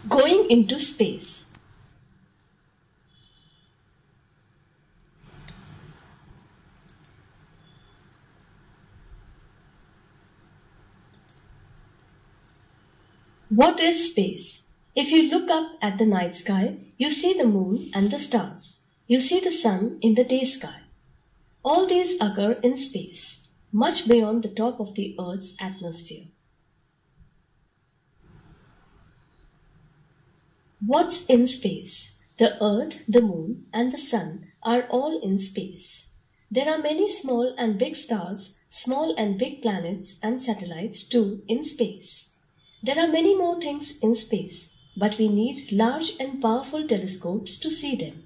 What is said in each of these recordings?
Going into space. What is space? If you look up at the night sky, you see the moon and the stars. You see the sun in the day sky. All these occur in space, much beyond the top of the Earth's atmosphere. What's in space? The Earth, the Moon, and the Sun are all in space. There are many small and big stars, small and big planets and satellites too in space. There are many more things in space, but we need large and powerful telescopes to see them.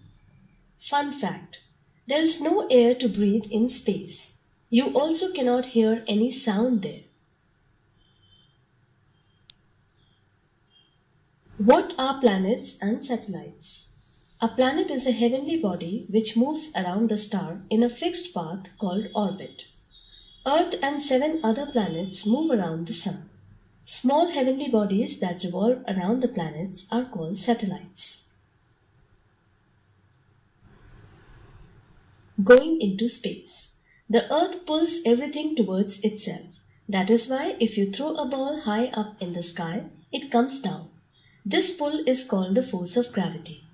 Fun fact: there is no air to breathe in space. You also cannot hear any sound there. What are planets and satellites? A planet is a heavenly body which moves around a star in a fixed path called orbit. Earth and 7 other planets move around the Sun. Small heavenly bodies that revolve around the planets are called satellites. Going into space. The Earth pulls everything towards itself. That is why if you throw a ball high up in the sky, it comes down. This pull is called the force of gravity.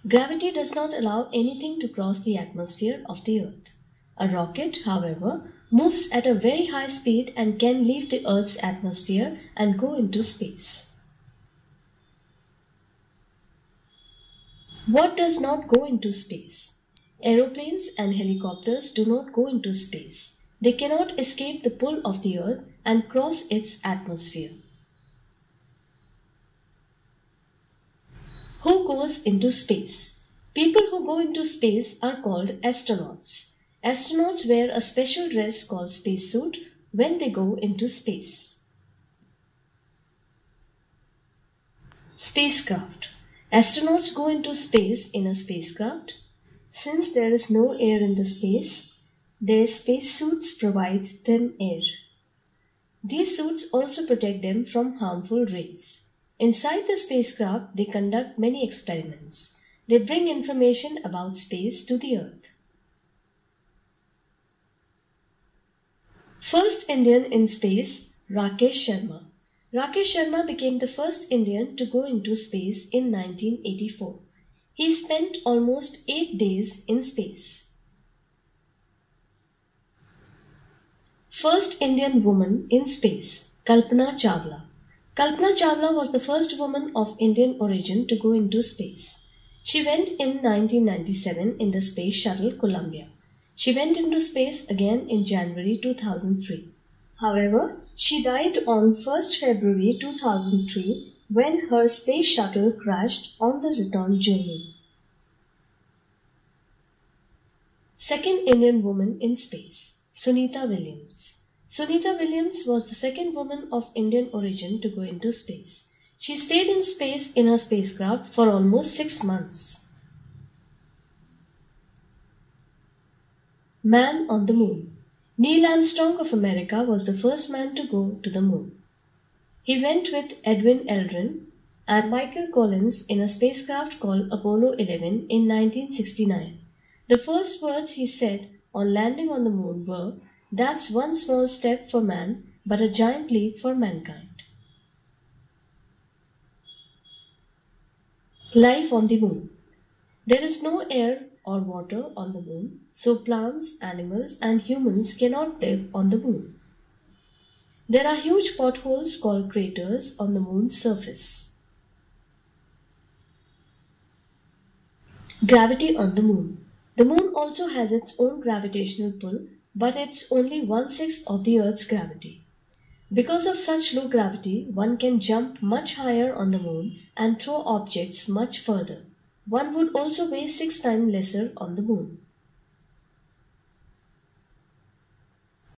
Gravity does not allow anything to cross the atmosphere of the Earth. A rocket, however, moves at a very high speed and can leave the Earth's atmosphere and go into space. What does not go into space? Aeroplanes and helicopters do not go into space. They cannot escape the pull of the Earth and cross its atmosphere. Who goes into space? People who go into space are called astronauts. Astronauts wear a special dress called spacesuit when they go into space. Spacecraft. Astronauts go into space in a spacecraft. Since there is no air in the space, their spacesuits provide them air. These suits also protect them from harmful rays. Inside the spacecraft, they conduct many experiments. They bring information about space to the Earth. First Indian in space, Rakesh Sharma. Rakesh Sharma became the first Indian to go into space in 1984. He spent almost 8 days in space. First Indian woman in space, Kalpana Chawla. Kalpana Chawla was the first woman of Indian origin to go into space. She went in 1997 in the Space Shuttle Columbia. She went into space again in January 2003. However, she died on 1st February 2003 when her space shuttle crashed on the return journey. Second Indian woman in space, Sunita Williams. Sunita Williams was the second woman of Indian origin to go into space. She stayed in space in her spacecraft for almost 6 months. Man on the Moon. Neil Armstrong of America was the first man to go to the moon. He went with Edwin Aldrin and Michael Collins in a spacecraft called Apollo 11 in 1969. The first words he said on landing on the moon were, "That's one small step for man, but a giant leap for mankind." Life on the moon. There is no air or water on the moon, so plants, animals, and humans cannot live on the moon. There are huge potholes called craters on the moon's surface. Gravity on the moon. The moon also has its own gravitational pull, but it's only 1/6 of the Earth's gravity. Because of such low gravity, one can jump much higher on the moon and throw objects much further. One would also weigh 6 times lesser on the moon.